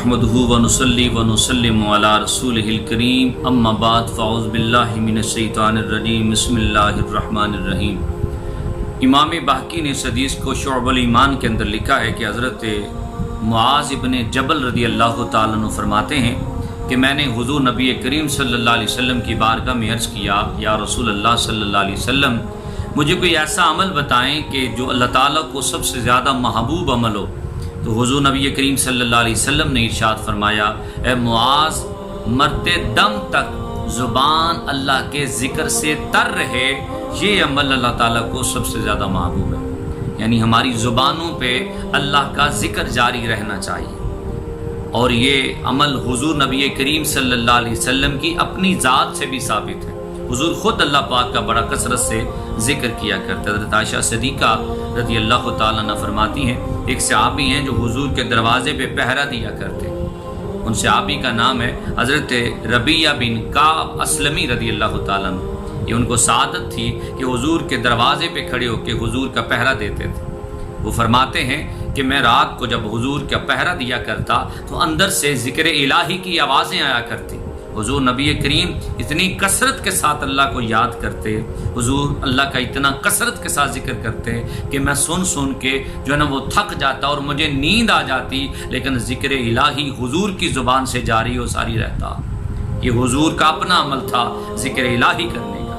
نحمده ونصلي ونسلم على رسوله الكريم اما بعد فاعوذ بالله من الشیطان الرجیم بسم اللہ الرحمن الرحیم۔ امام بہقی نے اس حدیث کو شعب الایمان کے اندر لکھا ہے کہ حضرت معاذ ابن جبل رضی اللہ تعالیٰ عنہ فرماتے ہیں کہ میں نے حضور نبی کریم صلی اللہ علیہ وسلم کی بارگاہ میں عرض کیا، یا رسول اللہ صلی اللہ علیہ وسلم مجھے کوئی ایسا عمل بتائیں کہ جو اللہ تعالیٰ کو سب سے زیادہ محبوب عمل ہو۔ تو حضور نبی کریم صلی اللہ علیہ وسلم نے ارشاد فرمایا، اے معاذ مرتے دم تک زبان اللہ کے ذکر سے تر رہے، یہ عمل اللہ تعالیٰ کو سب سے زیادہ محبوب ہے۔ یعنی ہماری زبانوں پہ اللہ کا ذکر جاری رہنا چاہیے، اور یہ عمل حضور نبی کریم صلی اللہ علیہ وسلم کی اپنی ذات سے بھی ثابت ہے۔ حضور خود اللہ پاک کا بڑا کثرت سے ذکر کیا کرتے۔ حضرت عائشہ صدیقہ رضی اللہ تعالیٰ عنہ فرماتی ہیں، ایک صحابی ہیں جو حضور کے دروازے پہ پہرا دیا کرتے، ان صحابی کا نام ہے حضرت ربیہ بن کعب اسلمی رضی اللہ تعالیٰ عنہ۔ یہ ان کو سعادت تھی کہ حضور کے دروازے پہ کھڑے ہو کے حضور کا پہرا دیتے تھے۔ وہ فرماتے ہیں کہ میں رات کو جب حضور کا پہرا دیا کرتا تو اندر سے ذکر الہی کی آوازیں آیا کرتی۔ حضور نبی کریم اتنی کثرت کے ساتھ اللہ کو یاد کرتے، حضور اللہ کا اتنا کثرت کے ساتھ ذکر کرتے کہ میں سن کے جو ہے نا وہ تھک جاتا اور مجھے نیند آ جاتی، لیکن ذکر الہی حضور کی زبان سے جاری و ساری رہتا۔ یہ حضور کا اپنا عمل تھا ذکر الہی کرنے کا۔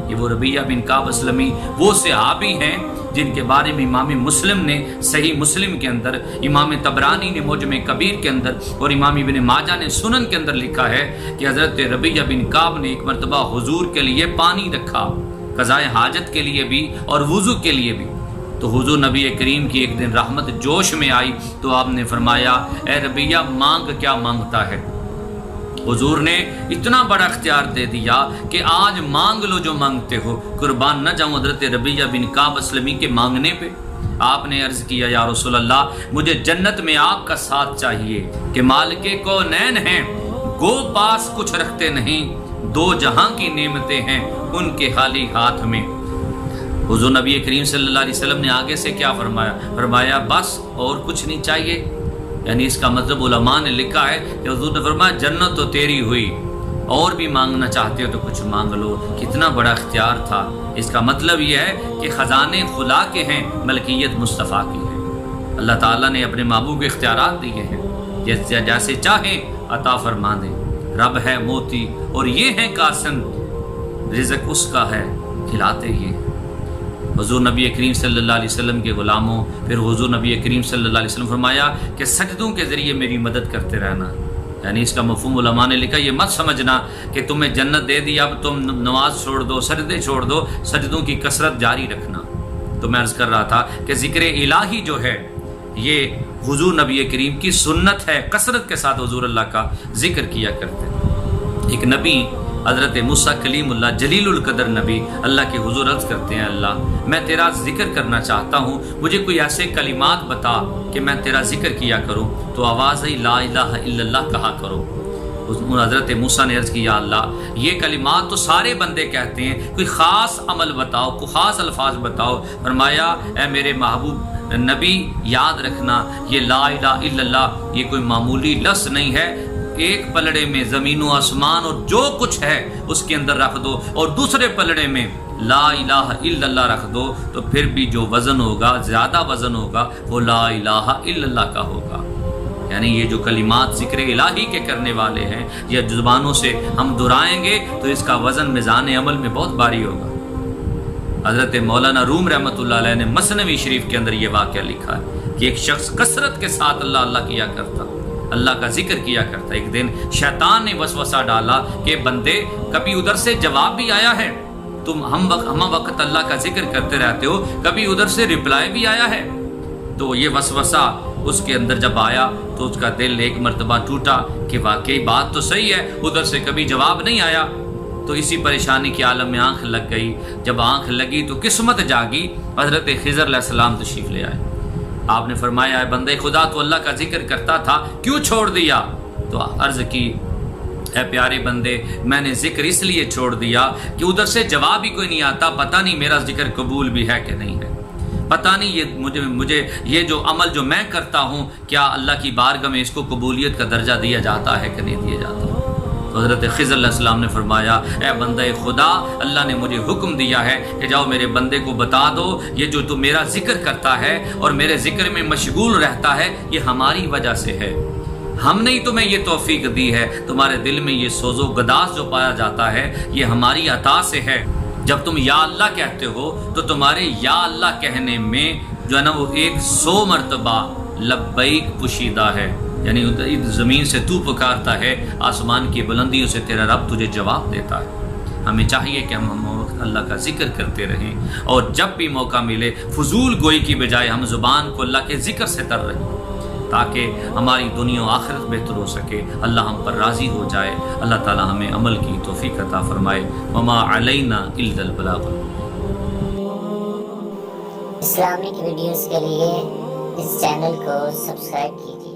یہ وہ ربیہ بن کعب اسلمی وہ صحابی ہیں جن کے بارے میں امام مسلم نے صحیح مسلم کے اندر، امام طبرانی نے معجم کبیر کے اندر اور امام ابن ماجہ نے سنن کے اندر لکھا ہے کہ حضرت ربیہ بن کعب نے ایک مرتبہ حضور کے لیے پانی رکھا، قضاء حاجت کے لیے بھی اور وضو کے لیے بھی۔ تو حضور نبی کریم کی ایک دن رحمت جوش میں آئی تو آپ نے فرمایا، اے ربیہ مانگ کیا مانگتا ہے؟ حضور نے اتنا بڑا اختیار دے دیا کہ آج مانگ لو جو مانگتے ہو، قربان نہ جاؤں حضرت ربیہ بن کعب اسلمی کے مانگنے پہ۔ آپ نے عرض کیا، یا رسول اللہ مجھے جنت میں آپ کا ساتھ چاہیے کہ مالک کونین ہیں، گو پاس کچھ رکھتے نہیں، دو جہاں کی نعمتیں ہیں ان کے خالی ہاتھ میں۔ حضور نبی کریم صلی اللہ علیہ وسلم نے آگے سے کیا فرمایا بس اور کچھ نہیں چاہیے۔ یعنی اس کا مطلب علماء نے لکھا ہے کہ حضور نے فرمایا جنت تو تیری ہوئی، اور بھی مانگنا چاہتے ہو تو کچھ مانگ لو۔ کتنا بڑا اختیار تھا۔ اس کا مطلب یہ ہے کہ خزانے خدا کے ہیں، ملکیت مصطفیٰ کی ہے۔ اللہ تعالیٰ نے اپنے محبوب کو اختیارات دیے ہیں، جیسے چاہیں عطا فرما دیں۔ رب ہے موتی اور یہ ہے قاسم، رزق اس کا ہے کھلاتے یہ۔ حضور نبی کریم صلی اللہ علیہ وسلم کے غلاموں، پھر حضور نبی کریم صلی اللہ علیہ وسلم فرمایا کہ سجدوں کے ذریعے میری مدد کرتے رہنا۔ یعنی اس کا مفہوم علماء نے لکھا، یہ مت سمجھنا کہ تمہیں جنت دے دی اب تم نماز چھوڑ دو، سجدے چھوڑ دو، سجدوں کی کثرت جاری رکھنا۔ تو میں عرض کر رہا تھا کہ ذکر الہی جو ہے یہ حضور نبی کریم کی سنت ہے، کثرت کے ساتھ حضور اللہ کا ذکر کیا کرتے۔ ایک نبی حضرت موسیٰ کلیم اللہ جلیل القدر نبی اللہ کے حضور عرض کرتے ہیں، اللہ میں تیرا ذکر کرنا چاہتا ہوں، مجھے کوئی ایسے کلمات بتا کہ میں تیرا ذکر کیا کروں۔ تو آواز ہے لا الہ الا اللہ کہا کرو۔ حضرت موسیٰ نے عرض کیا، اللہ یہ کلمات تو سارے بندے کہتے ہیں، کوئی خاص عمل بتاؤ، کوئی خاص الفاظ بتاؤ۔ فرمایا، اے میرے محبوب نبی یاد رکھنا یہ لا الہ الا اللہ یہ کوئی معمولی لفظ نہیں ہے، ایک پلڑے میں زمین و آسمان اور جو کچھ ہے اس کے اندر رکھ دو، اور دوسرے پلڑے میں لا الہ الا اللہ رکھ دو، تو پھر بھی جو وزن ہوگا، زیادہ وزن ہوگا، وہ لا الہ الا اللہ کا ہوگا۔ یعنی یہ جو کلمات ذکر الہی کے کرنے والے ہیں، یا زبانوں سے ہم دہرائیں گے تو اس کا وزن میزان عمل میں بہت بھاری ہوگا۔ حضرت مولانا روم رحمۃ اللہ علیہ نے مثنوی شریف کے اندر یہ واقعہ لکھا ہے کہ ایک شخص کثرت کے ساتھ اللہ اللہ کیا کرتا، اللہ کا ذکر کیا کرتا۔ ایک دن شیطان نے وسوسہ ڈالا کہ بندے کبھی ادھر سے جواب بھی آیا ہے، تم ہم وقت اللہ کا ذکر کرتے رہتے ہو، کبھی ادھر سے رپلائی بھی آیا ہے۔ تو یہ وسوسہ اس کے اندر جب آیا تو اس کا دل ایک مرتبہ ٹوٹا کہ واقعی بات تو صحیح ہے، ادھر سے کبھی جواب نہیں آیا۔ تو اسی پریشانی کے عالم میں آنکھ لگ گئی۔ جب آنکھ لگی تو قسمت جاگی، حضرت خضر علیہ السلام تشریف لے آئے۔ آپ نے فرمایا، اے بندے خدا تو اللہ کا ذکر کرتا تھا، کیوں چھوڑ دیا؟ تو عرض کی، اے پیارے بندے میں نے ذکر اس لیے چھوڑ دیا کہ ادھر سے جواب ہی کوئی نہیں آتا، پتہ نہیں میرا ذکر قبول بھی ہے کہ نہیں ہے۔ پتہ نہیں مجھے یہ جو عمل جو میں کرتا ہوں کیا اللہ کی بارگاہ میں اس کو قبولیت کا درجہ دیا جاتا ہے کہ نہیں دیا جاتا۔ تو حضرت خضر علیہ السلام نے فرمایا اے بندہ خدا، اللہ نے مجھے حکم دیا ہے کہ جاؤ میرے بندے کو بتا دو یہ جو تو میرا ذکر کرتا ہے اور میرے ذکر میں مشغول رہتا ہے یہ ہماری وجہ سے ہے، ہم نے ہی تمہیں یہ توفیق دی ہے، تمہارے دل میں یہ سوز و گداز جو پایا جاتا ہے یہ ہماری عطا سے ہے۔ جب تم یا اللہ کہتے ہو تو تمہارے یا اللہ کہنے میں جو ہے نا وہ 100 مرتبہ لبیک پوشیدہ ہے، یعنی زمین سے تو پکارتا ہے، آسمان کی بلندیوں سے تیرا رب تجھے جواب دیتا ہے۔ ہمیں چاہیے کہ ہم اللہ کا ذکر کرتے رہیں، اور جب بھی موقع ملے فضول گوئی کی بجائے ہم زبان کو اللہ کے ذکر سے تر رہیں، تاکہ ہماری دنیا و آخرت بہتر ہو سکے، اللہ ہم پر راضی ہو جائے۔ اللہ تعالی ہمیں عمل کی توفیق عطا فرمائے۔ وما علینا الا البلاغ۔ اسلامک ویڈیوز کے لیے اس چینل کو سبسکرائب کیجیے۔